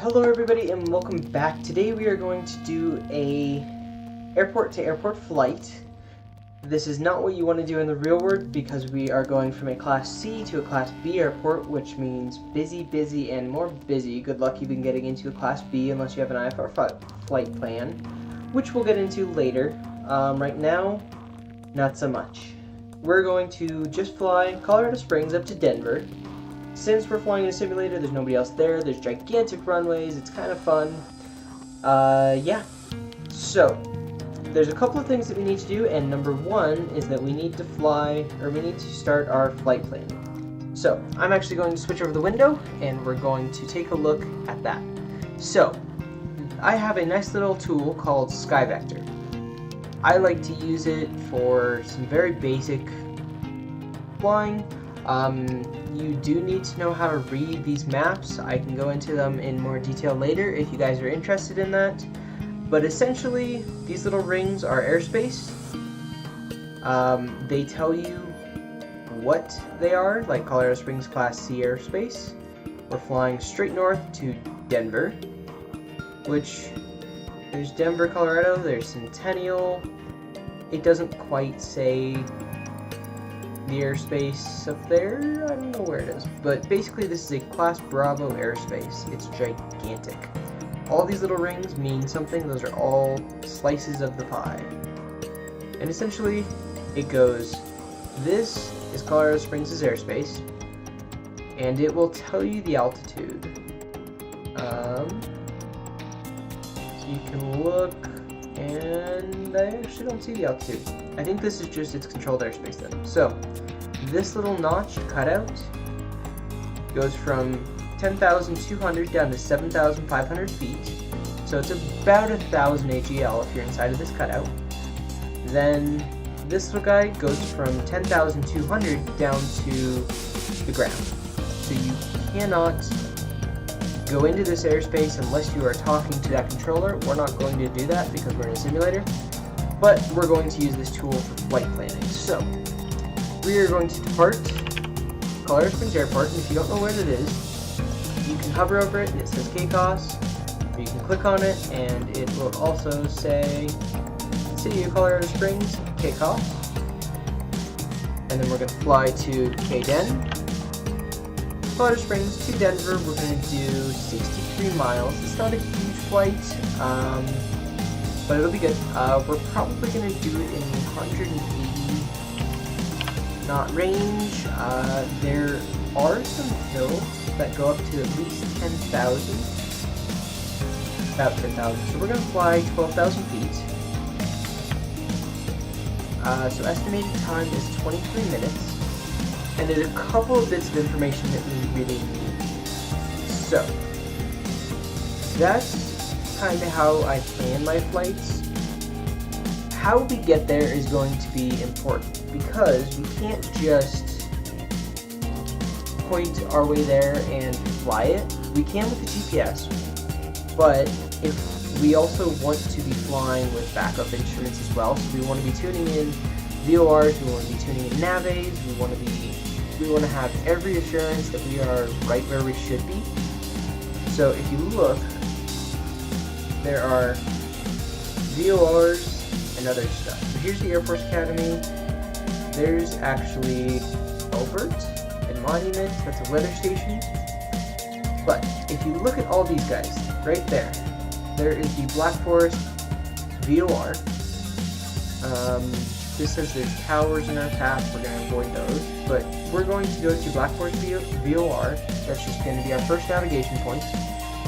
Hello everybody and welcome back. Today we are going to do a airport to airport flight. This is not what you want to do in the real world because we are going from a Class C to a Class B airport, which means busy, and more busy. Good luck even getting into a Class B unless you have an IFR flight plan, which we'll get into later. Right now, not so much. We're going to just fly Colorado Springs up to Denver. Since we're flying in a simulator, there's nobody else there, there's gigantic runways, it's kind of fun. Yeah. So, there's a couple of things that we need to do, and number one is that we need to start our flight planning. So, I'm actually going to switch over the window, and we're going to take a look at that. So, I have a nice little tool called SkyVector. I like to use it for some very basic flying. You do need to know how to read these maps. I can go into them in more detail later if you guys are interested in that. But essentially, these little rings are airspace. They tell you what they are, like Colorado Springs Class C airspace. We're flying straight north to Denver, which there's Denver, Colorado, there's Centennial. It doesn't quite say the airspace up there, I don't know where it is, but basically this is a Class Bravo airspace. It's gigantic. All these little rings mean something. Those are all slices of the pie. And essentially, it goes, this is Colorado Springs' airspace, and it will tell you the altitude. So you can look, and I actually don't see the altitude. I think this is just its controlled airspace then. So, this little notch cutout goes from 10,200 down to 7,500 feet. So it's about 1,000 AGL if you're inside of this cutout. Then this little guy goes from 10,200 down to the ground. So you cannot go into this airspace unless you are talking to that controller. We're not going to do that because we're in a simulator. But we're going to use this tool for flight planning. So, we are going to depart Colorado Springs Airport, and if you don't know where it is, you can hover over it, and it says KCOS, or you can click on it, and it will also say City of Colorado Springs, KCOS, and then we're going to fly to KDen. Colorado Springs to Denver, we're going to do 63 miles. It's not a huge flight, but it'll be good. We're probably going to do it in 180 knot range. There are some hills that go up to at least 10,000. About 10,000. So we're going to fly 12,000 feet. So estimated time is 23 minutes. And there's a couple of bits of information that we really need. So, that's kind of how I plan my flights. How we get there is going to be important because we can't just point our way there and fly it. We can with the GPS, but if we also want to be flying with backup instruments as well, so we want to be tuning in VORs, we want to be tuning in navies, we want to have every assurance that we are right where we should be. So if you look, there are VORs and other stuff. So here's the Air Force Academy. There's actually Elbert and Monument. That's a weather station. But if you look at all these guys, right there, there is the Black Forest VOR. This says there's towers in our path. We're going to avoid those. But we're going to go to Black Forest VOR. That's just going to be our first navigation point.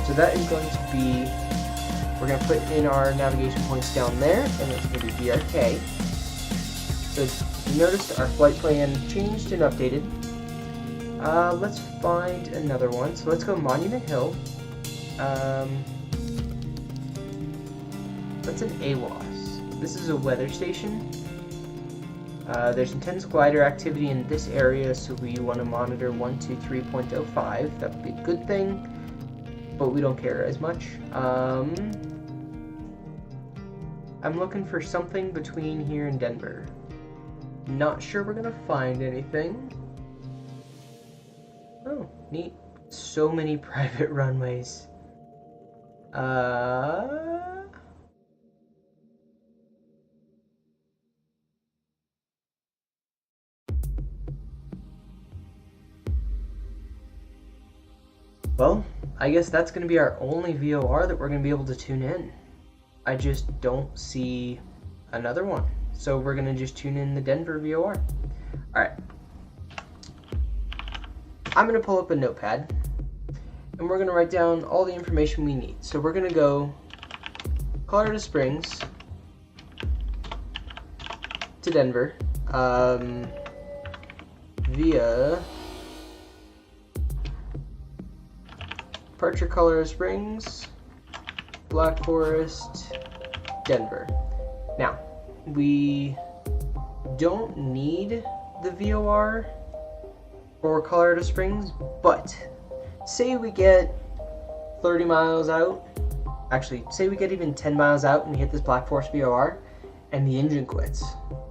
So that is going to be, we're going to put in our navigation points down there, and it's going to be BRK. So you noticed our flight plan changed and updated. Let's find another one. So let's go Monument Hill. That's an AWAS. This is a weather station. There's intense glider activity in this area, so we want to monitor 123.05. That would be a good thing, but we don't care as much. I'm looking for something between here and Denver. Not sure we're gonna find anything. Oh, neat. So many private runways. Well, I guess that's going to be our only VOR that we're going to be able to tune in. I just don't see another one. So we're going to just tune in the Denver VOR. Alright. I'm going to pull up a notepad. And we're going to write down all the information we need. So we're going to go Colorado Springs to Denver via departure Colorado Springs, Black Forest, Denver. Now, we don't need the VOR for Colorado Springs, but say we get 30 miles out, actually, say we get even 10 miles out and we hit this Black Forest VOR and the engine quits.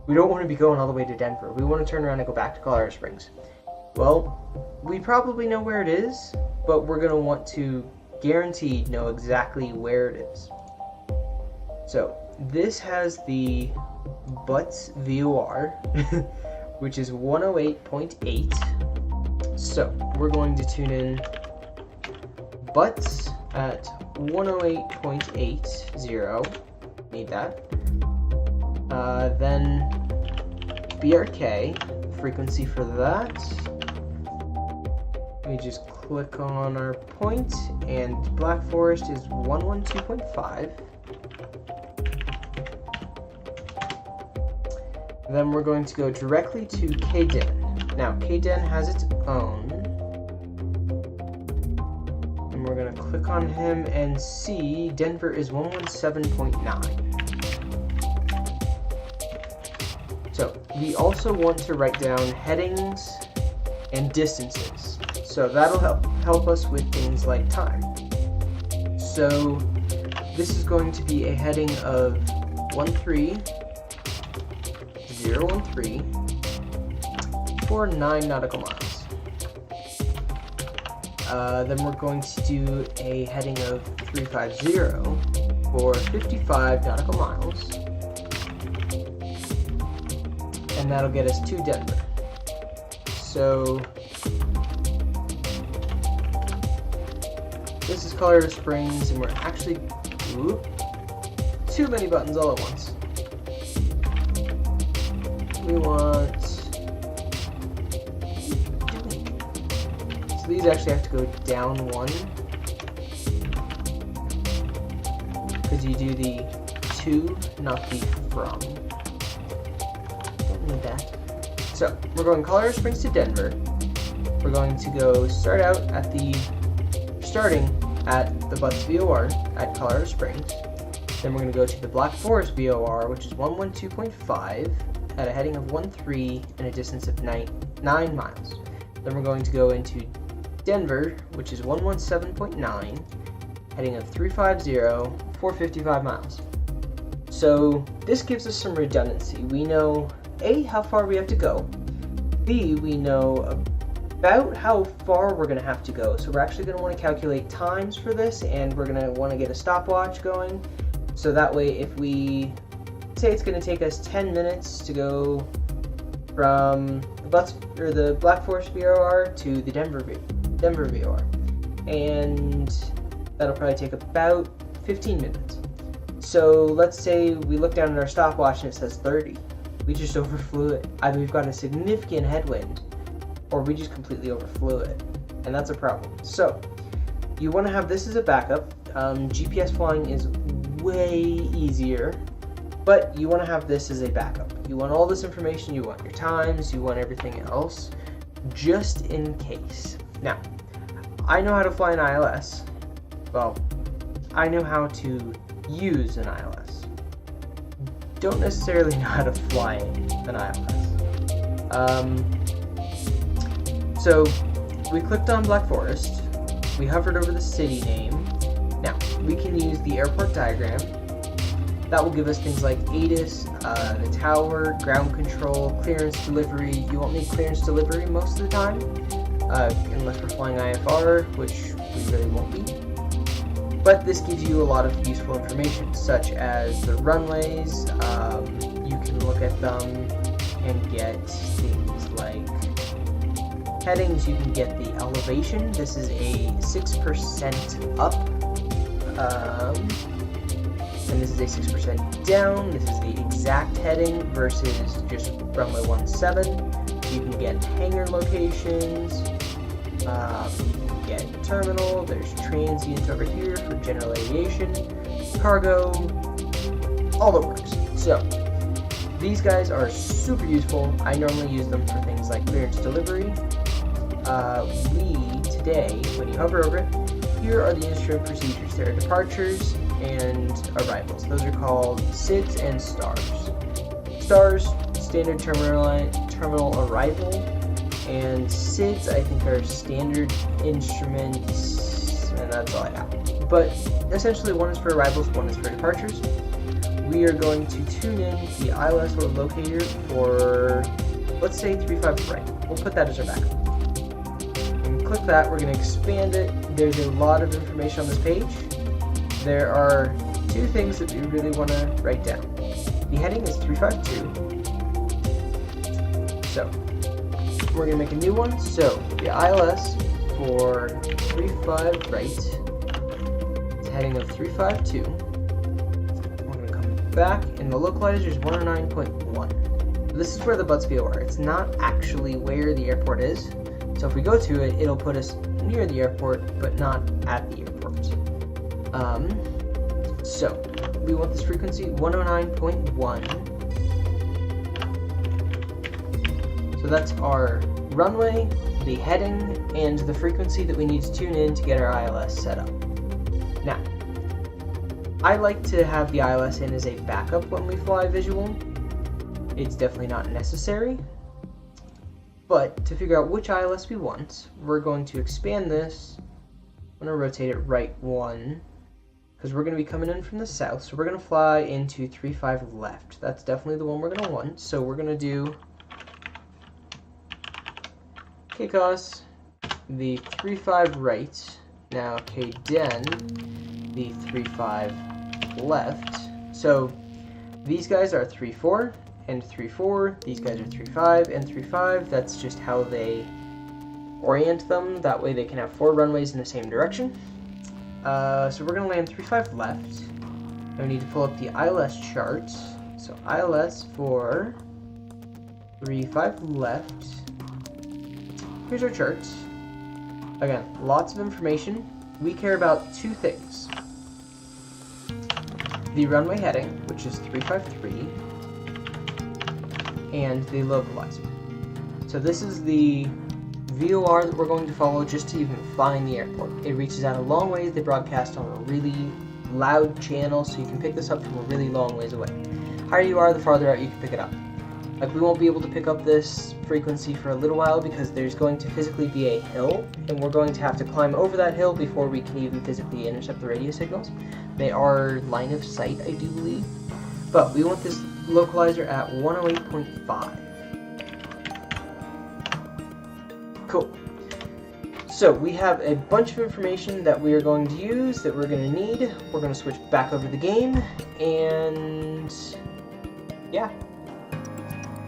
We don't want to be going all the way to Denver. We want to turn around and go back to Colorado Springs. Well, we probably know where it is, but we're going to want to guaranteed know exactly where it is. So this has the Butts VOR, which is 108.8. So we're going to tune in Butts at 108.80. Need that. Then BRK, frequency for that. We just click on our point, and Black Forest is 112.5. Then we're going to go directly to KDEN. Now, KDEN has its own. And we're going to click on him and see Denver is 117.9. So, we also want to write down headings and distances. So that'll help us with things like time. So this is going to be a heading of 13013 for 9 nautical miles. Then we're going to do a heading of 350 for 55 nautical miles. And that'll get us to Denver. So this is Colorado Springs, and we're actually too many buttons all at once. We want, so these actually have to go down one, because you do the to, not the from. Don't need that. So we're going Colorado Springs to Denver. We're going to go starting at the Butts VOR at Colorado Springs. Then we're going to go to the Black Forest VOR, which is 112.5 at a heading of 13 and a distance of 9 miles. Then we're going to go into Denver, which is 117.9, heading of 350 for 55 miles. So this gives us some redundancy. We know A, how far we have to go. B, we know about how far we're going to have to go. So we're actually going to want to calculate times for this, and we're going to want to get a stopwatch going. So that way, if we say it's going to take us 10 minutes to go from the Black Forest VOR to the Denver VOR, and that'll probably take about 15 minutes. So let's say we look down at our stopwatch and it says 30. We just overflew it. Either we've got a significant headwind, or we just completely overflew it, and that's a problem. So you want to have this as a backup. GPS flying is way easier, but you want to have this as a backup. You want all this information, you want your times, you want everything else, just in case. Now, I know how to fly an ILS. Well, I know how to use an ILS. Don't necessarily know how to fly an ILS. So we clicked on Black Forest, we hovered over the city name. Now, we can use the airport diagram. That will give us things like ATIS, the tower, ground control, clearance delivery. You won't need clearance delivery most of the time, unless we're flying IFR, which we really won't be. But this gives you a lot of useful information, such as the runways. You can look at them and get things like headings. You can get the elevation. This is a 6% up, and this is a 6% down. This is the exact heading versus just runway 17. You can get hangar locations. You can get terminal. There's transients over here for general aviation, cargo, all the works. So these guys are super useful. I normally use them for things like clearance delivery. Today, when you hover over it, here are the instrument procedures. There are departures and arrivals. Those are called SIDS and STARS. STARS, standard terminal arrival, and SIDS, I think, are standard instruments, and that's all I have. But essentially, one is for arrivals, one is for departures. We are going to tune in the ILS or locator for, let's say, 35 right. We'll put that as our backup. And click that. We're going to expand it. There's a lot of information on this page. There are two things that we really want to write down. The heading is 352. So we're going to make a new one. So the ILS for 35 right is heading of 352. We're going to come back, and the localizer is 109.1. This is where the butts are. It's not actually where the airport is. So if we go to it, it'll put us near the airport, but not at the airport. So we want this frequency 109.1. So that's our runway, the heading, and the frequency that we need to tune in to get our ILS set up. Now, I like to have the ILS in as a backup when we fly visual. It's definitely not necessary. But to figure out which ILS we want, we're going to expand this. I'm going to rotate it right 1, because we're going to be coming in from the south. So we're going to fly into 35 left. That's definitely the one we're going to want. So we're going to do KCOS, the 35 right. Now KDEN, the 35 left. So these guys are 34 and 34. These guys are 35 and 35. That's just how they orient them. That way they can have 4 runways in the same direction. So we're going to land 35 left. And we need to pull up the ILS chart. So ILS for 35 left. Here's our charts. Again, lots of information. We care about 2 things. The runway heading, which is 353, and the localizer. So this is the VOR that we're going to follow just to even find the airport. It reaches out a long ways. They broadcast on a really loud channel, so you can pick this up from a really long ways away. The higher you are, the farther out you can pick it up. Like, we won't be able to pick up this frequency for a little while because there's going to physically be a hill, and we're going to have to climb over that hill before we can even physically intercept the radio signals. They are line of sight, I do believe. But we want this localizer at 108.5. Cool. So we have a bunch of information that we are going to use, that we're going to need. We're going to switch back over the game, and yeah.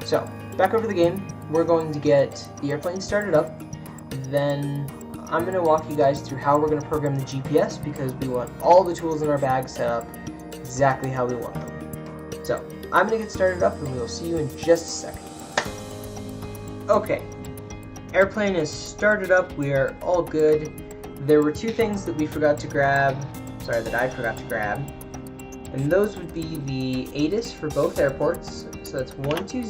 So, back over the game, we're going to get the airplane started up. Then I'm going to walk you guys through how we're going to program the GPS, because we want all the tools in our bag set up exactly how we want them. So, I'm going to get started up, and we'll see you in just a second. Okay, airplane is started up. We are all good. There were 2 things that we forgot to grab, that I forgot to grab. And those would be the ATIS for both airports. So that's 120.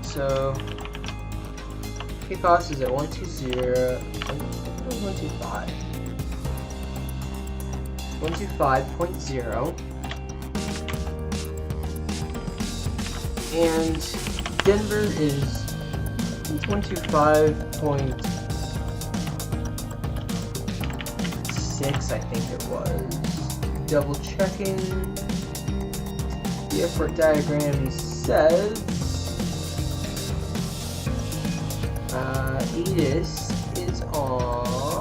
So KCOS is at 120. 125. 125.0. And Denver is 125.6, I think it was. Double checking. The airport diagram says ATIS is on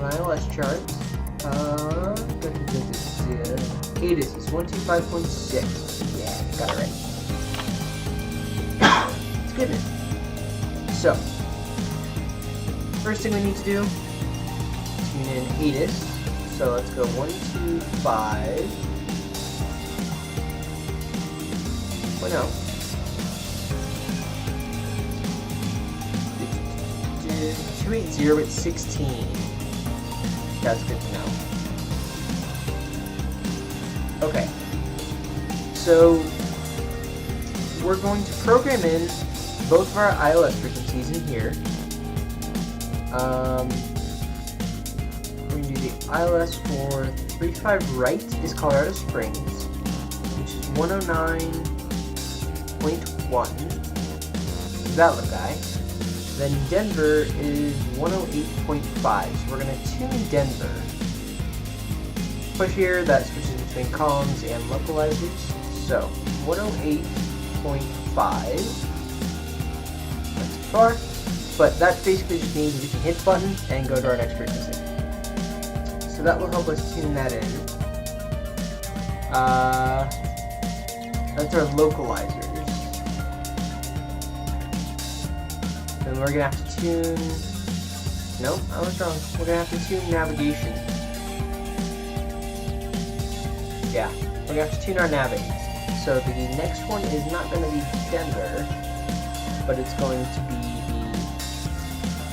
an ILS chart. ADIS is 125.6. Yeah, got it right. It's good. So, first thing we need to do is tune in ADIS. So let's go 125. Oh no. 280 at 16. That's good to know. Okay. So we're going to program in both of our ILS frequencies in here. We're going to do the ILS for 35 right is Colorado Springs, which is 109.1. That little guy. Then Denver is 108.5, so we're going to tune Denver. Push here, that switches between columns and localizers. So, 108.5. That's far, but that basically just means we can hit the button and go to our next frequency. So that will help us tune that in. That's our localizers. Then we're going to have to tune... Nope, I was wrong. We're going to have to tune navigation. Yeah, we're going to have to tune our navigates. So the next one is not going to be Denver, but it's going to be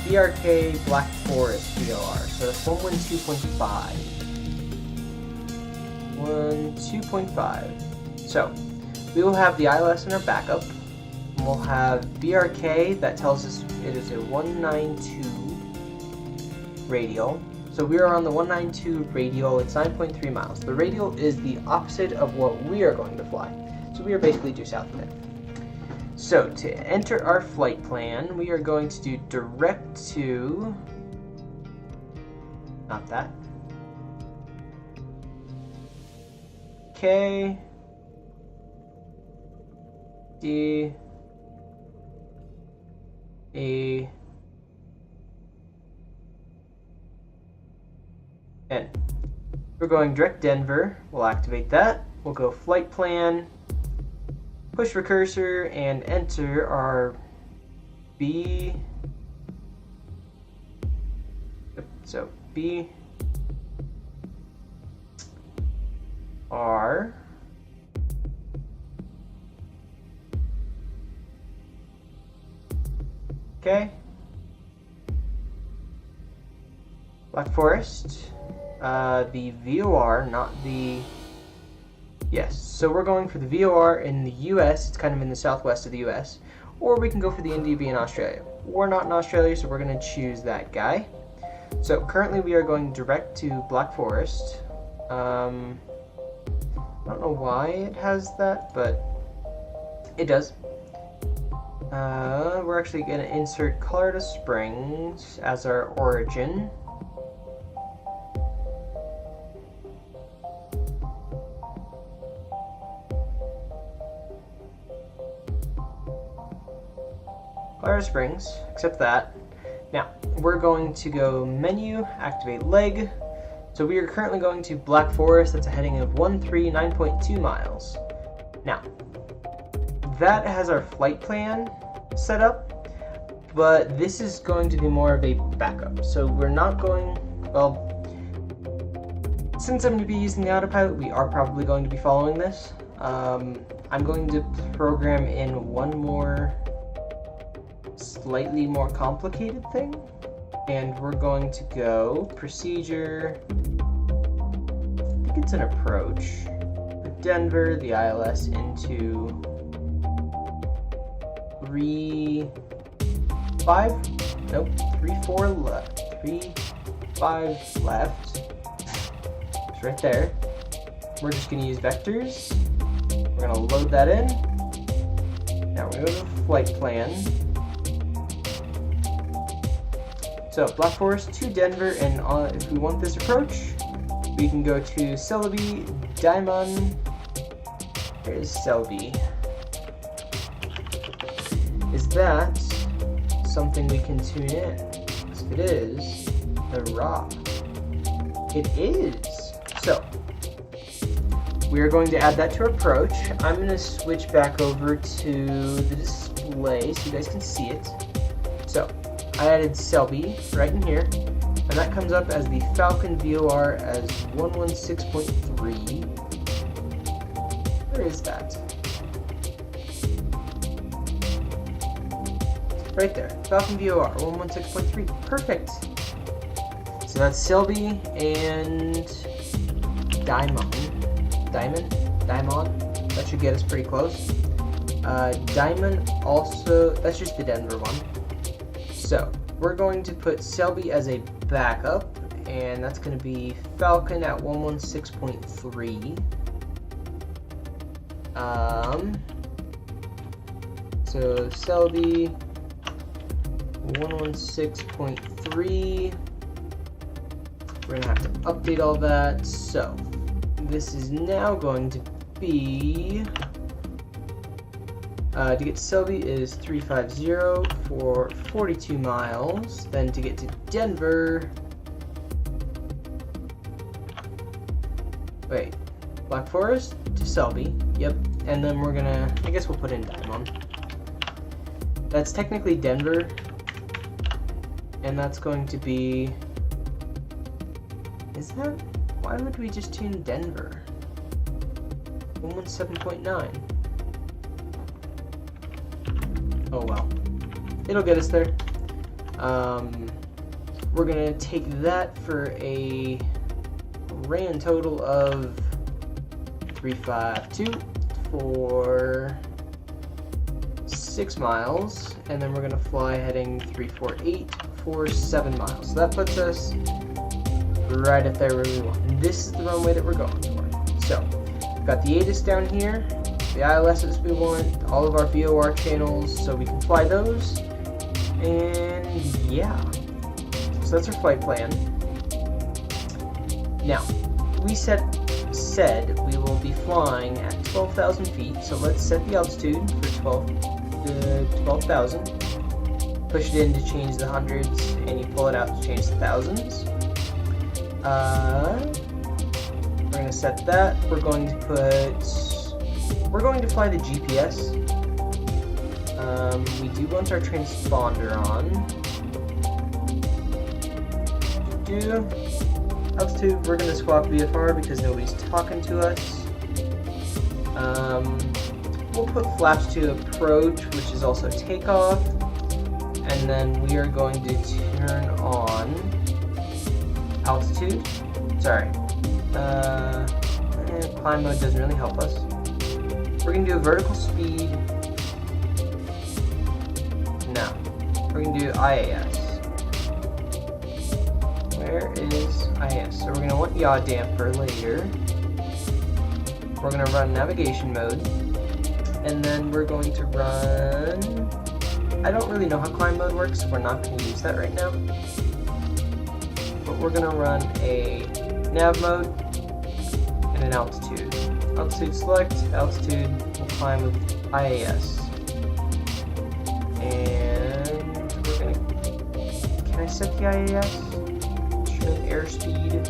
the BRK Black Forest VOR. So that's 112.5. 112.5. So we will have the ILS in our backup. We'll have BRK that tells us it is a 192 radial. So we are on the 192 radial. It's 9.3 miles. The radial is the opposite of what we are going to fly. So we are basically due south of it. So to enter our flight plan, we are going to do direct to... Not that. K. D. A. N. We're going direct Denver. We'll activate that. We'll go flight plan, push recursor, and enter our B. So B. R. Okay. Black Forest. The VOR, not the... Yes, so we're going for the VOR in the US. It's kind of in the southwest of the US. Or we can go for the NDV in Australia. We're not in Australia, so we're going to choose that guy. So currently we are going direct to Black Forest. I don't know why it has that, but it does. We're actually going to insert Colorado Springs as our origin. Colorado Springs, accept that. Now, we're going to go menu, activate leg. So we are currently going to Black Forest. That's a heading of 139.2 miles. Now, that has our flight plan set up, but this is going to be more of a backup. So we're not going, well, since I'm going to be using the autopilot, we are probably going to be following this. I'm going to program in one more slightly more complicated thing, and we're going to go procedure. I think it's an approach. Put Denver, the ILS into 3-5. Nope, 3-4 left. 3-5 left. It's right there. We're just going to use vectors. We're going to load that in. Now we're going to go to flight plan. So Black Forest to Denver, and if we want this approach, we can go to Selby, Diamond. Where is Selby? Is that something we can tune in? If it is, the rock. It is. So, we are going to add that to approach. I'm going to switch back over to the display so you guys can see it. So, I added Selby right in here, and that comes up as the Falcon VOR as 116.3. Where is that? Right there, Falcon VOR 116.3. Perfect. So that's Selby and Diamond. That should get us pretty close. Diamond also, that's just the Denver one. So we're going to put Selby as a backup, and that's going to be Falcon at 116.3. So Selby 116.3. We're gonna have to update all that. So this is now going to be to get to Selby is 350 for 42 miles. Then to get to Denver, wait, Black Forest to Selby. Yep, and then we're gonna, I guess we'll put in Diamond. That's technically Denver, and that's going to be, is that, why would we just tune Denver? 117.9. Oh well, it'll get us there. We're gonna take that for a grand total of 352 for 6 miles, and then we're gonna fly heading 348 for 7 miles. So that puts us right up there where we want. And this is the runway that we're going for. So, we've got the ATIS down here, the ILSs we want, all of our VOR channels, so we can fly those. And yeah, so that's our flight plan. Now, we said we will be flying at 12,000 feet, so let's set the altitude for 12,000. Push it in to change the hundreds, and you pull it out to change the thousands. We're going to set that. We're going to fly the GPS. We do want our transponder on. Altitude, we're going to swap VFR because nobody's talking to us. We'll put flaps to approach, which is also takeoff. And then we are going to turn on altitude. Sorry. Climb mode doesn't really help us. We're going to do a vertical speed. No. We're going to do IAS. Where is IAS? So we're going to want yaw damper later. We're going to run navigation mode. And then we're going to run... I don't really know how climb mode works, so we're not going to use that right now. But we're going to run a nav mode and an altitude. Altitude select, altitude, we'll climb with IAS. And we're going to... Can I set the IAS? Instrument airspeed.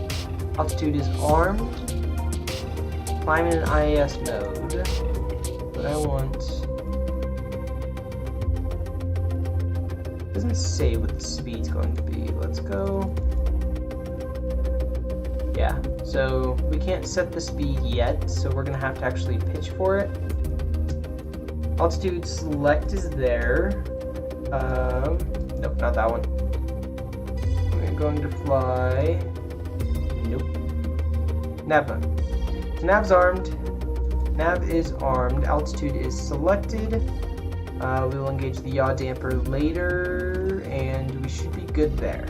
Altitude is armed. Climb in an IAS mode. But I want... It doesn't say what the speed's going to be. Let's go. Yeah, so we can't set the speed yet, so we're gonna have to actually pitch for it. Altitude select is there. Nope, not that one. We're going to fly. Nope. Nav mode. So nav's armed. Nav is armed. Altitude is selected. We will engage the yaw damper later, and we should be good there.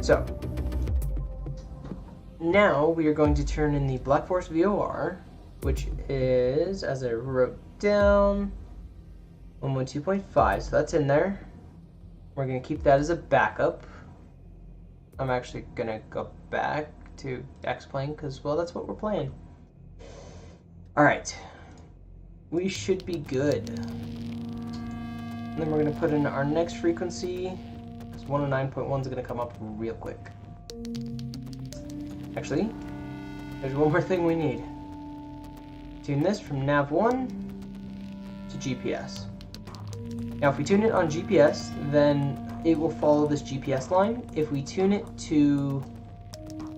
So, now we are going to turn in the Black Forest VOR, which is, as I wrote down, 112.5, so that's in there. We're going to keep that as a backup. I'm actually going to go back to X-Plane, because, well, that's what we're playing. Alright. We should be good. And then we're going to put in our next frequency. 109.1 is going to come up real quick. Actually, there's one more thing we need. Tune this from nav 1 to GPS. Now if we tune it on GPS, then it will follow this GPS line. If we tune it to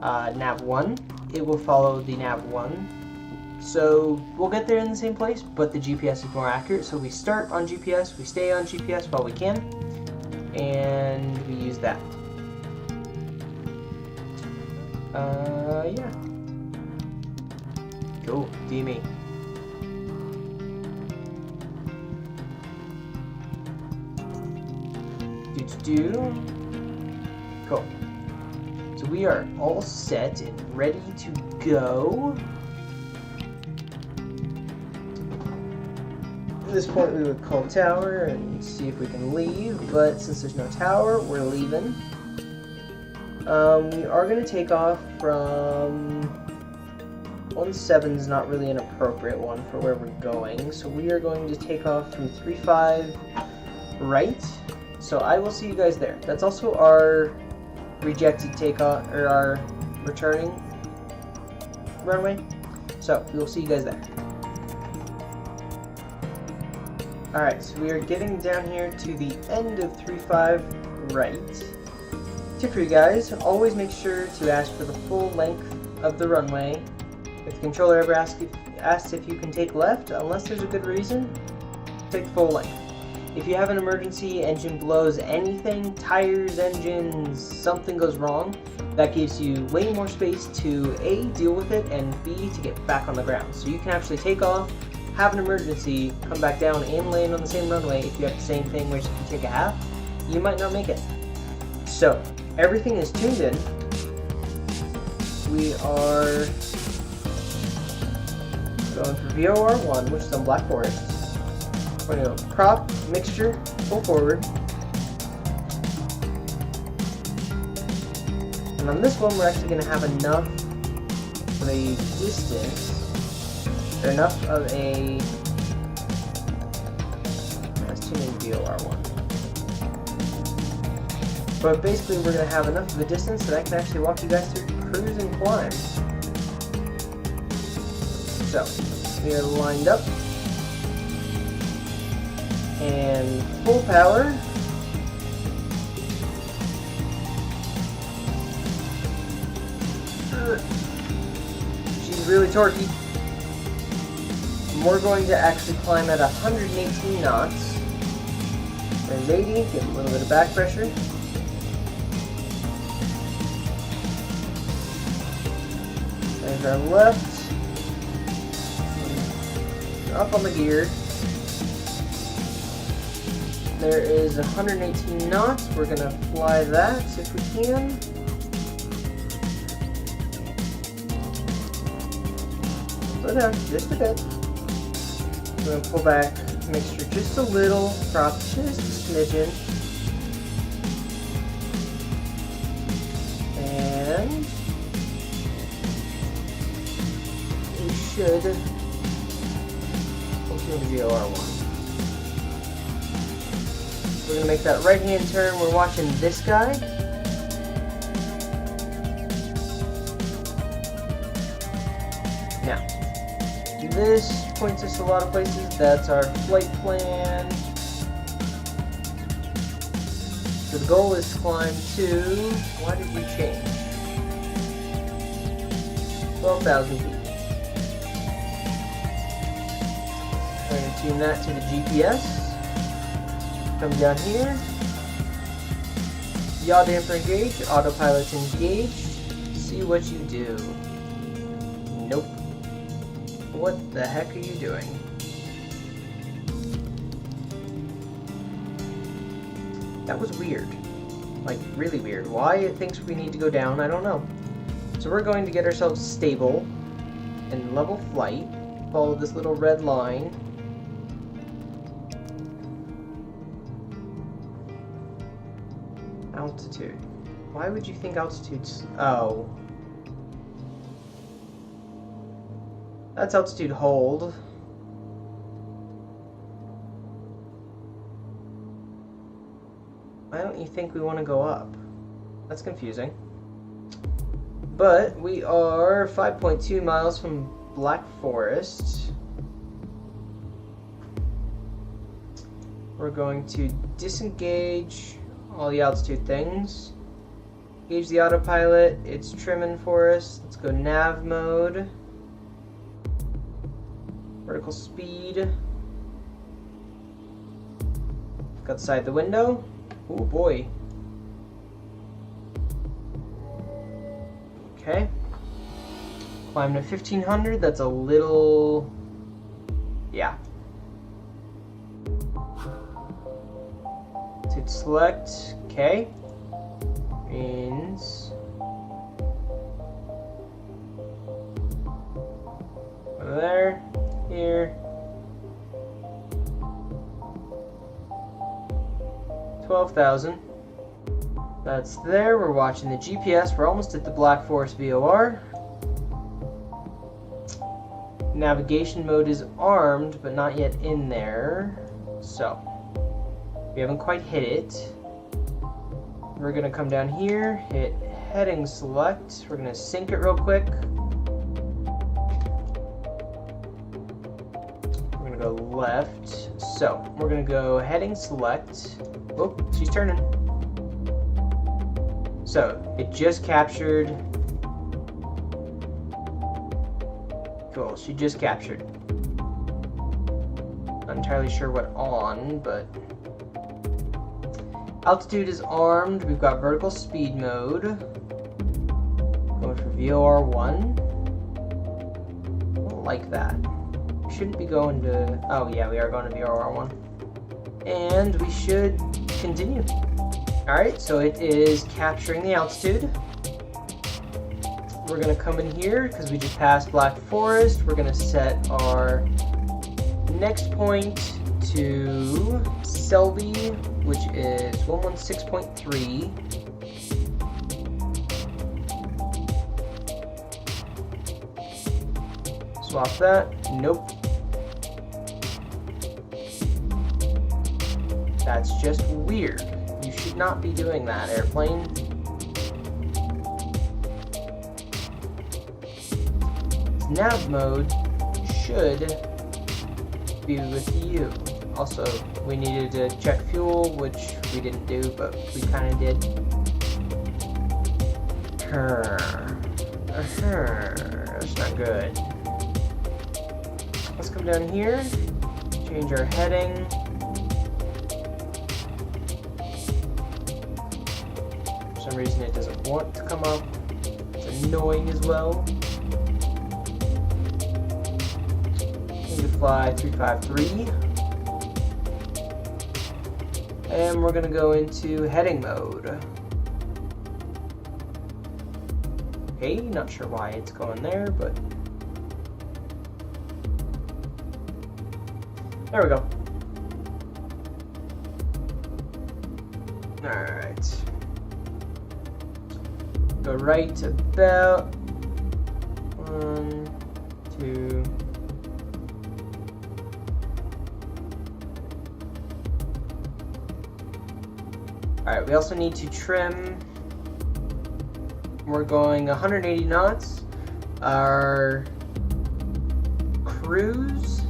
nav 1, it will follow the nav 1. So we'll get there in the same place, but the GPS is more accurate. So we start on GPS, we stay on GPS while we can, and we use that. Yeah. Cool, DME. Cool. So we are all set and ready to go. At this point we would call tower and see if we can leave, but since there's no tower, we're leaving. We are going to take off from 17 is not really an appropriate one for where we're going, so we are going to take off from 35 right. So I will see you guys there. That's also our rejected takeoff, or our returning runway. So we will see you guys there. Alright, so we are getting down here to the end of 35 right. Tip for you guys, always make sure to ask for the full length of the runway. If the controller ever asks if you can take left, unless there's a good reason, take full length. If you have an emergency, engine blows, anything, tires, engines, something goes wrong, that gives you way more space to A, deal with it, and B, to get back on the ground. So you can actually take off, have an emergency, come back down, and land on the same runway. If you have the same thing where if you take a half, you might not make it. So, everything is tuned in. We are going for VOR1, which is on Black Forest. We're going to go prop, mixture, pull forward. And on this one, we're actually going to have enough of a distance, or enough of a, that's too many VOR1. But basically, we're going to have enough of a distance that I can actually walk you guys through cruise and climb. So, we are lined up. And full power. She's really torquey. We're going to actually climb at 118 knots. There's 80, get a little bit of back pressure. There's our left. Up on the gear. There is 118 knots. We're going to fly that if we can. Slow down just a bit. We're going to pull back mixture just a little, prop just a smidgen. And we should VOR1. We're going to make that right hand turn. We're watching this guy. Now, this points us a lot of places. That's our flight plan. So the goal is to climb to, why did we change? 12,000 feet. We're going to tune that to the GPS. Come down here. Yaw damper engaged, autopilot engaged. See what you do. Nope. What the heck are you doing? That was weird. Like, really weird. Why it thinks we need to go down, I don't know. So we're going to get ourselves stable in level flight. Follow this little red line. Altitude. Why would you think altitude's... Oh. That's altitude hold. Why don't you think we want to go up? That's confusing. But we are 5.2 miles from Black Forest. We're going to disengage all the altitude things. Engage the autopilot. It's trimming for us. Let's go nav mode. Vertical speed. Look outside the window. Oh boy. Okay. Climb to 1500. That's a little. Yeah. To select. Okay. Means. There. Here. 12,000. That's there. We're watching the GPS. We're almost at the Black Forest VOR. Navigation mode is armed, but not yet in there. So, we haven't quite hit it. We're going to come down here, hit heading select. We're going to sync it real quick. We're going to go left. So, we're going to go heading select. Oh, she's turning. So, it just captured. Cool, she just captured. Not entirely sure what on, but. Altitude is armed. We've got vertical speed mode. Going for VOR 1. I don't like that. We shouldn't be going to. Oh, yeah, we are going to VOR 1. And we should continue. Alright, so it is capturing the altitude. We're going to come in here because we just passed Black Forest. We're going to set our next point to Selby, which is 116.3. Swap that. Nope. That's just weird. You should not be doing that, airplane. Nav mode should be with you. Also, we needed to check fuel, which we didn't do, but we kind of did. That's not good. Let's come down here, change our heading. For some reason it doesn't want to come up. It's annoying as well. Need to fly 353. And we're gonna go into heading mode. Okay, not sure why it's going there, but there we go. Alright. Go right about 1, 2. Alright, we also need to trim. We're going 180 knots. Our cruise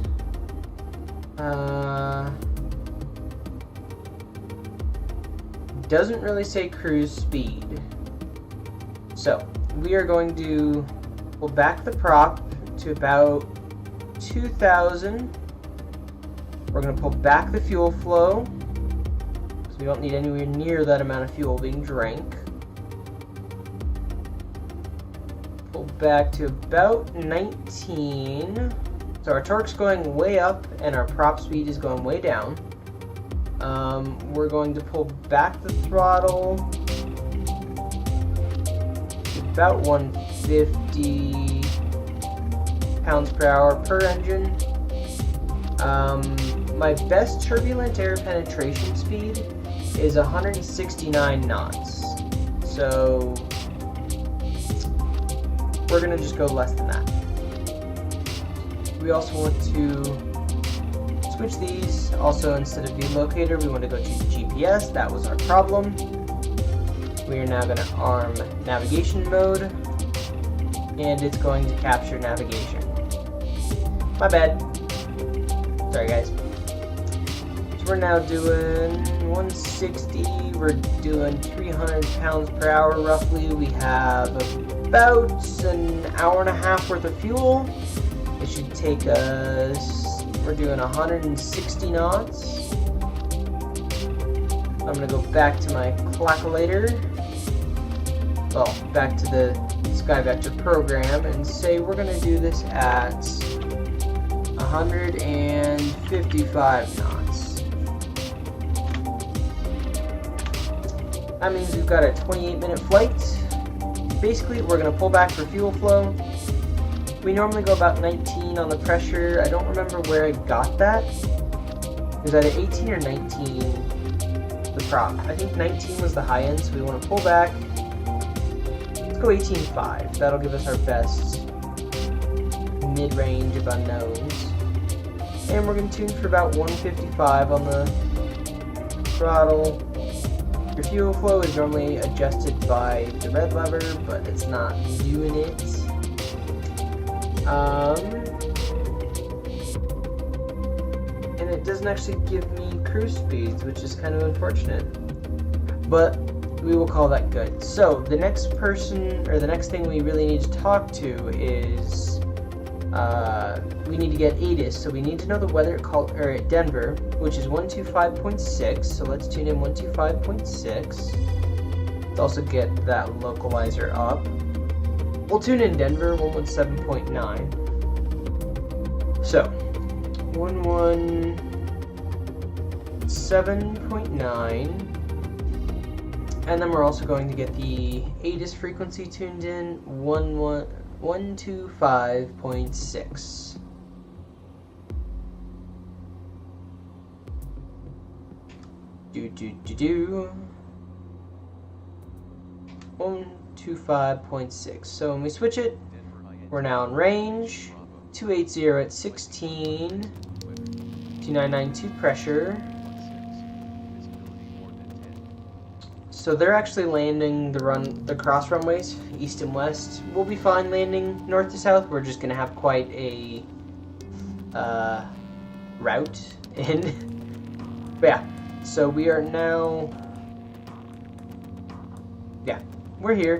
doesn't really say cruise speed. So, we are going to pull back the prop to about 2,000. We're going to pull back the fuel flow. We don't need anywhere near that amount of fuel being drank. Pull back to about 19. So our torque's going way up and our prop speed is going way down. We're going to pull back the throttle to about 150 pounds per hour per engine. My best turbulent air penetration speed is 169 knots. So we're gonna just go less than that. We also want to switch these. Also, instead of V-locator, we want to go to GPS. That was our problem. We are now gonna arm navigation mode. and it's going to capture navigation. My bad. Sorry guys. So we're now doing 160, we're doing 300 pounds per hour roughly. We have about an hour and a half worth of fuel. It should take us, we're doing 160 knots. I'm gonna go back to my calculator, well, back to the Sky Vector program, and say we're gonna do this at 155 knots. That means we've got a 28-minute flight. Basically, we're going to pull back for fuel flow. We normally go about 19 on the pressure. I don't remember where I got that. It was either 18 or 19, the prop. I think 19 was the high end, so we want to pull back. Let's go 18.5. That'll give us our best mid-range of unknowns. And we're going to tune for about 155 on the throttle. Your fuel flow is normally adjusted by the red lever, but it's not doing it. And it doesn't actually give me cruise speeds, which is kind of unfortunate. But we will call that good. So the next person, or the next thing we really need to talk to is we need to get ATIS, so we need to know the weather at Denver, which is 125.6, so let's tune in 125.6. Let's also get that localizer up. We'll tune in Denver, 117.9. So, 117.9, and then we're also going to get the ATIS frequency tuned in, 125.6. Do 125.6. So when we switch it, we're now in range. 280 at 16. 2992 pressure. So they're actually landing the cross runways, east and west. We'll be fine landing north to south. We're just gonna have quite a route in. But yeah, so we are now, yeah, we're here.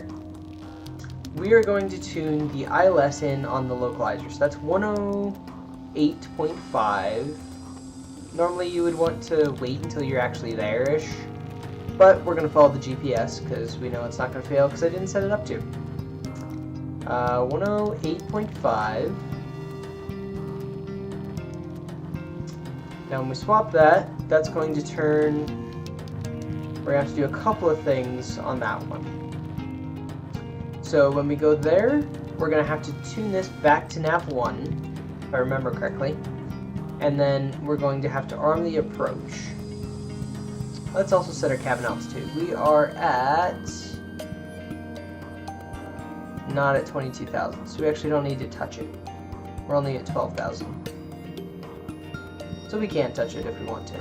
We are going to tune the ILS in on the localizer. So that's 108.5. Normally you would want to wait until you're actually there-ish. But we're going to follow the GPS because we know it's not going to fail because I didn't set it up to. 108.5. Now when we swap that, that's going to turn, we're going to have to do a couple of things on that one. So when we go there, we're going to have to tune this back to nav 1, if I remember correctly. And then we're going to have to arm the approach. Let's also set our cabin altitude. We are at, not at 22,000, so we actually don't need to touch it. We're only at 12,000. So we can't touch it if we want to.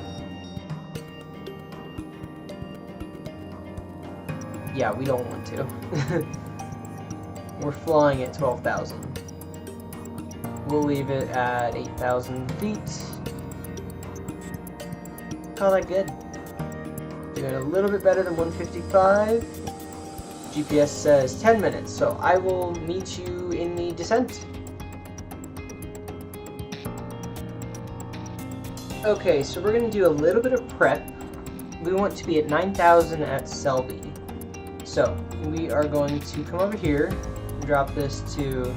Yeah, we don't want to. We're flying at 12,000. We'll leave it at 8,000 feet. Call that good. Doing a little bit better than 155. GPS says 10 minutes, so I will meet you in the descent. Okay, so we're going to do a little bit of prep. We want to be at 9,000 at Selby. So we are going to come over here, drop this to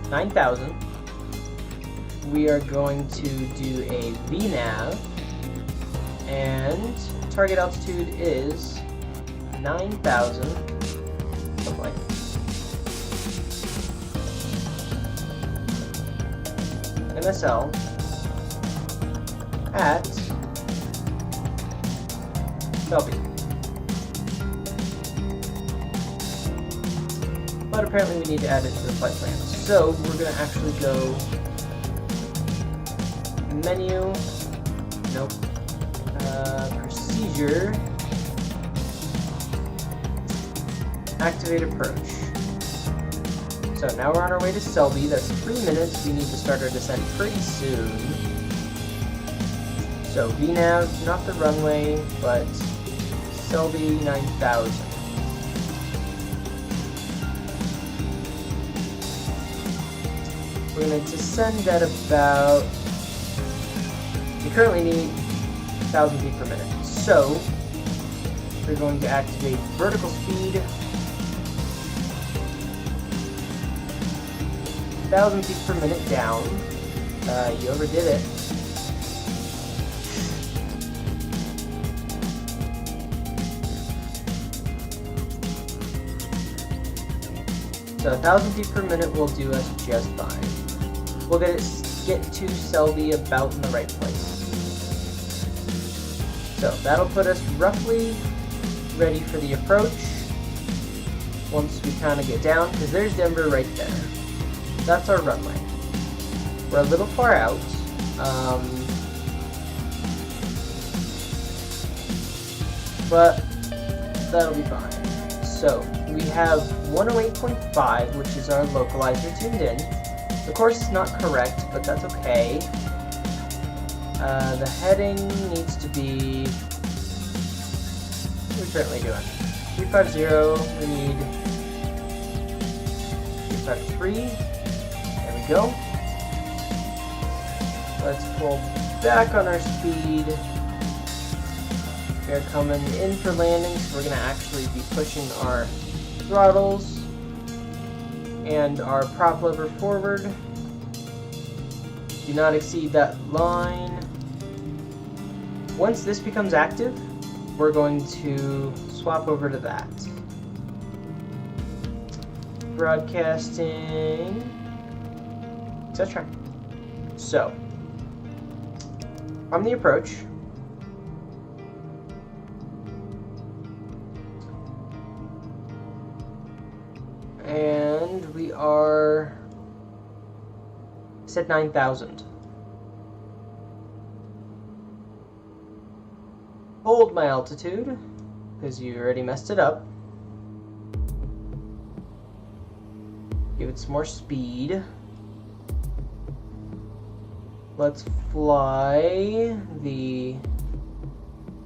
9,000. We are going to do a VNAV, and target altitude is 9,000, something like MSL at Selby. But apparently we need to add it to the flight plan. So we're going to actually go menu, nope, procedure, activate approach. So now we're on our way to Selby. That's 3 minutes. We need to start our descent pretty soon. So VNAV, not the runway, but Selby 9000. We're going to descend at about, we currently need 1,000 feet per minute. So we're going to activate vertical speed, 1,000 feet per minute down. You overdid it. So 1,000 feet per minute will do us just fine. We'll get to Selby about in the right place. So that'll put us roughly ready for the approach once we kind of get down, because there's Denver right there. That's our runway. We're a little far out. But that'll be fine. So we have 108.5, which is our localizer tuned in. The course is not correct, but that's okay. The heading needs to be, what are we currently doing? 350, we need 353, there we go. Let's pull back on our speed. We're coming in for landing, so we're going to actually be pushing our throttles and our prop lever forward. Do not exceed that line. Once this becomes active, we're going to swap over to that. Broadcasting, etc. So, on the approach, and we are set 9,000. Hold my altitude, because you already messed it up. Give it some more speed. Let's fly the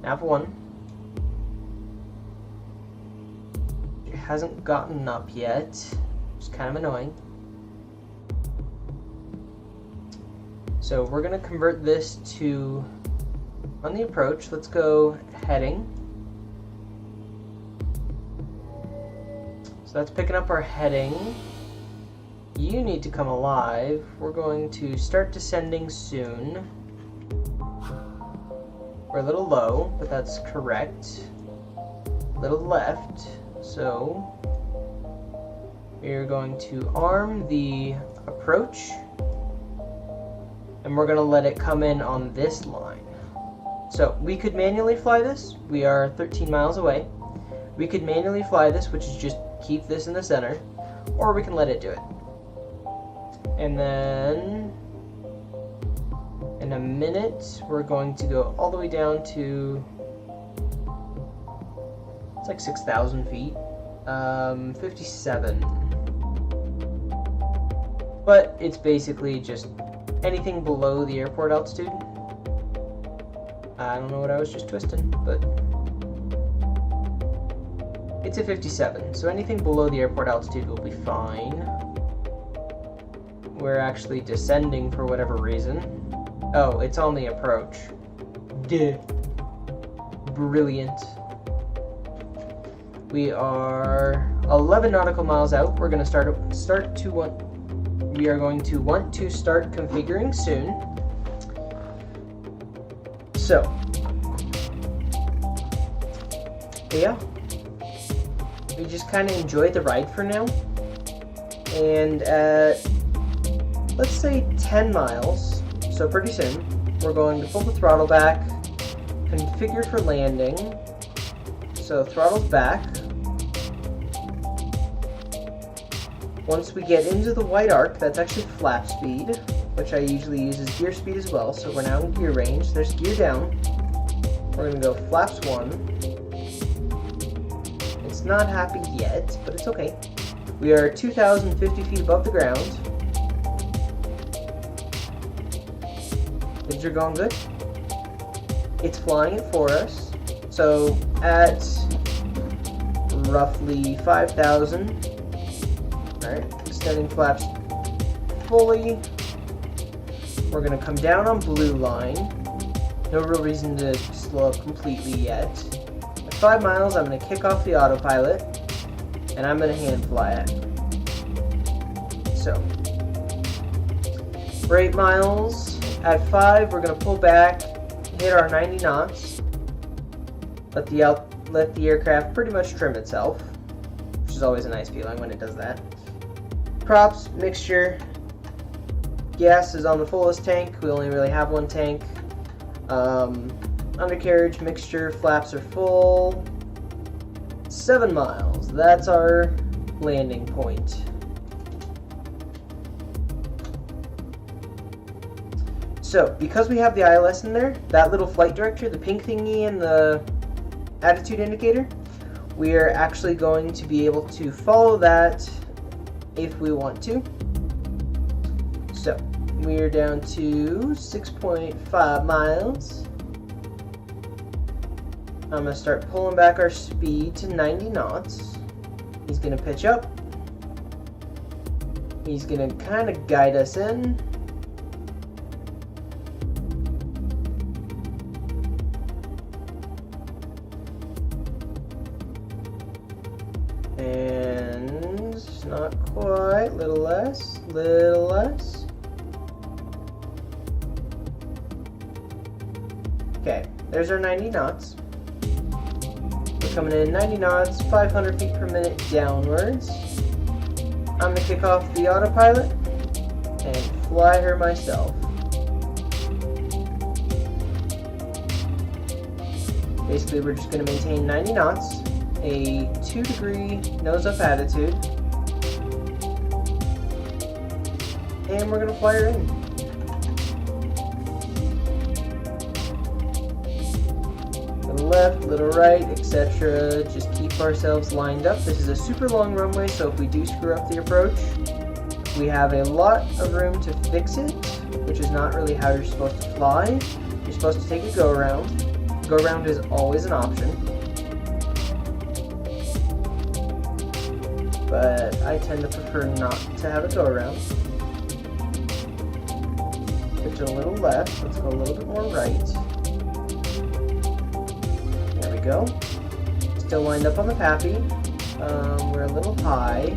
Nav-1. It hasn't gotten up yet, which is kind of annoying. So we're going to convert this to, on the approach, let's go heading. So that's picking up our heading. You need to come alive. We're going to start descending soon. We're a little low, but that's correct. A little left, so we're going to arm the approach, and we're going to let it come in on this line. So we could manually fly this. We are 13 miles away. We could manually fly this, which is just keep this in the center, or we can let it do it. And then in a minute, we're going to go all the way down to, it's like 6,000 feet, 57. But it's basically just anything below the airport altitude. I don't know what I was just twisting, but it's a 57, so anything below the airport altitude will be fine. We're actually descending for whatever reason. Oh, it's on the approach. Duh. Brilliant. We are 11 nautical miles out. We're going to we are going to want to start configuring soon. So, yeah, we just kind of enjoy the ride for now, and let's say 10 miles, so pretty soon, we're going to pull the throttle back, configure for landing, so throttle's back. Once we get into the white arc, that's actually flap speed, which I usually use as gear speed as well, so we're now in gear range. There's gear down. We're going to go flaps 1. It's not happy yet, but it's okay. We are 2,050 feet above the ground. Things are going good. It's flying it for us. So at roughly 5,000, alright, extending flaps fully. We're going to come down on blue line. No real reason to slow up completely yet. At 5 miles, I'm going to kick off the autopilot, and I'm going to hand fly it. So, for 8 miles, at 5, we're going to pull back, hit our 90 knots, let the aircraft pretty much trim itself, which is always a nice feeling when it does that. Props, mixture, gas is on the fullest tank. We only really have one tank. Undercarriage, mixture, flaps are full. 7 miles. That's our landing point. So, because we have the ILS in there, that little flight director, the pink thingy and the attitude indicator, we are actually going to be able to follow that if we want to. So, we are down to 6.5 miles. I'm going to start pulling back our speed to 90 knots. He's going to pitch up. He's going to kind of guide us in. And not quite, little less, little less. Okay, there's our 90 knots. We're coming in 90 knots, 500 feet per minute downwards. I'm going to kick off the autopilot and fly her myself. Basically, we're just going to maintain 90 knots, a 2-degree nose-up attitude, and we're going to fly her in. Little left, little right, etc. Just keep ourselves lined up. This is a super long runway, so if we do screw up the approach, we have a lot of room to fix it, which is not really how you're supposed to fly. You're supposed to take a go-around. Go-around is always an option, but I tend to prefer not to have a go-around. Switch a little left. Let's go a little bit more right. There we go. Still lined up on the PAPI. We're a little high.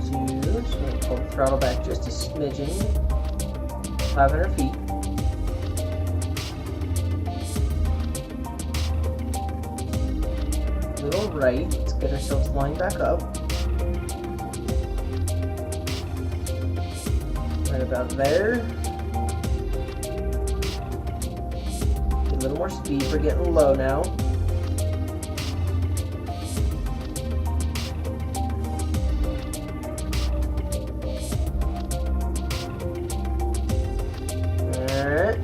So we'll pull the throttle back just a smidgen. 500 feet. Little right. Let's get ourselves lined back up. Right about there. Get a little more speed. We're getting low now. Alright.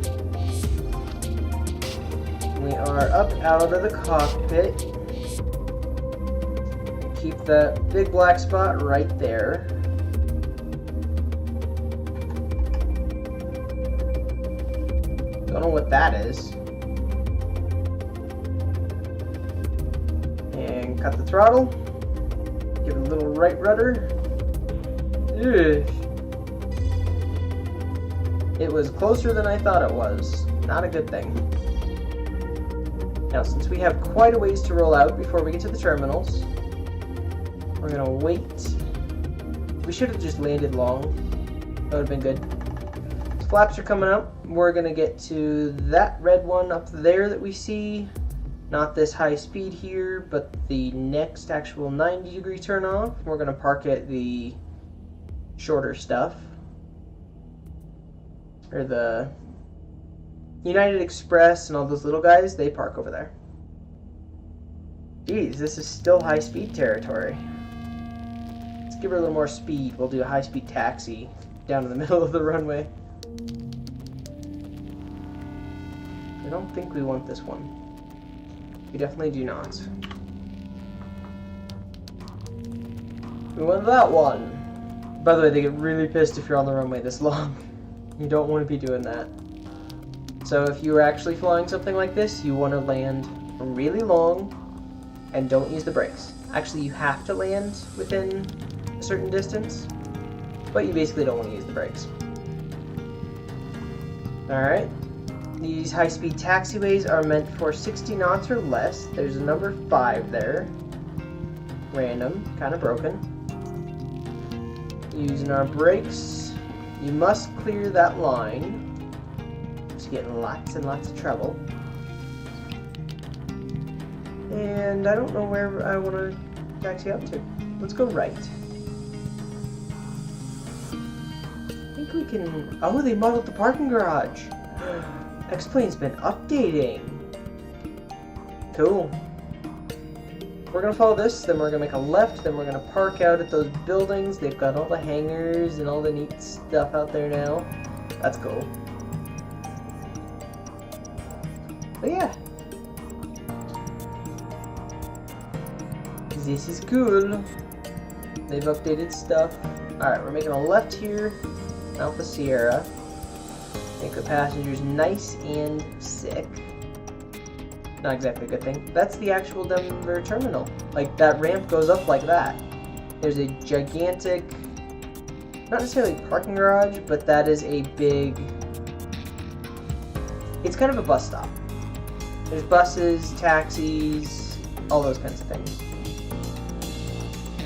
We are up out of the cockpit. Keep that big black spot right there. Don't know what that is. And cut the throttle. Give it a little right rudder. Ugh. It was closer than I thought it was. Not a good thing. Now, since we have quite a ways to roll out before we get to the terminals, we're gonna wait. We should have just landed long. That would have been good. The flaps are coming up. We're gonna get to that red one up there that we see. Not this high speed here, but the next actual 90-degree turn off. We're gonna park at the shorter stuff. Or the United Express and all those little guys, they park over there. Geez, this is still high speed territory. Let's give her a little more speed. We'll do a high speed taxi down in the middle of the runway. I don't think we want this one. We definitely do not. We want that one. By the way, they get really pissed if you're on the runway this long. You don't want to be doing that. So if you're actually flying something like this, you want to land really long and don't use the brakes. Actually, you have to land within a certain distance, but you basically don't want to use the brakes. Alright. These high-speed taxiways are meant for 60 knots or less. There's a number 5 there. Random, kind of broken. Using our brakes, you must clear that line. Just getting lots and lots of trouble. And I don't know where I want to taxi up to. Let's go right. I think we can... Oh, they modeled the parking garage. X-Plane's been updating. Cool. We're gonna follow this, then we're gonna make a left, then we're gonna park out at those buildings. They've got all the hangars and all the neat stuff out there now. That's cool. But yeah. This is cool. They've updated stuff. Alright, we're making a left here. Alpha Sierra. Make the passengers nice and sick. Not exactly a good thing. That's the actual Denver terminal. Like, that ramp goes up like that. There's a gigantic, not necessarily parking garage, but that is a big, it's kind of a bus stop. There's buses, taxis, all those kinds of things.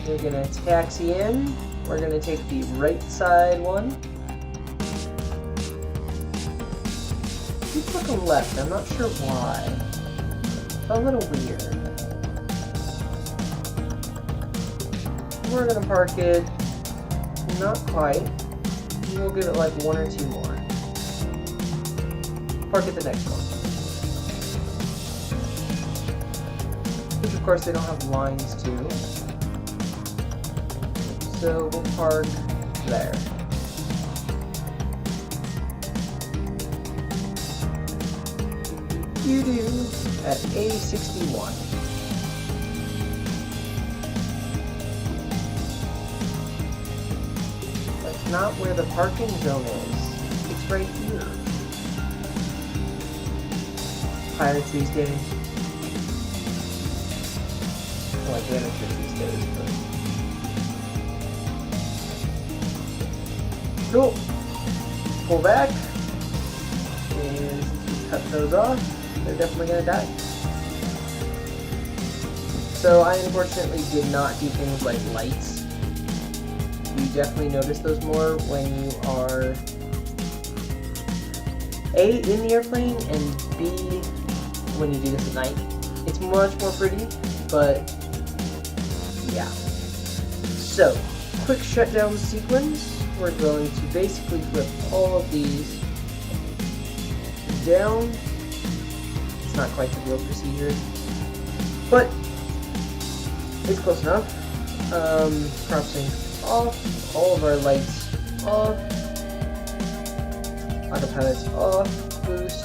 We're gonna taxi in. We're gonna take the right side one. Keep looking left, I'm not sure why. A little weird. We're gonna park it, not quite. We'll give it like 1 or 2 more. Park at the next one. Which of course they don't have lines to. So we'll park there. You do at A61. That's not where the parking zone is. It's right here. Pirates these days. Well, like amateurs these days, but... Cool. Pull back. And cut those off. They're definitely gonna die. So I unfortunately did not do things like lights. You definitely notice those more when you are A, in the airplane, and B, when you do this at night. It's much more pretty, but yeah. So, quick shutdown sequence. We're going to basically flip all of these down. It's not quite the real procedure, but it's close enough. Crop sync off, all of our lights off, autopilot's off, boost,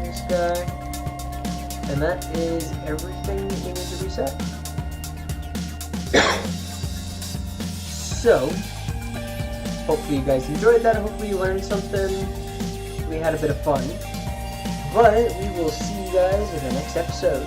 this guy, and that is everything that we need to reset. So, hopefully you guys enjoyed that, hopefully you learned something. We had a bit of fun, but we will see you guys in the next episode.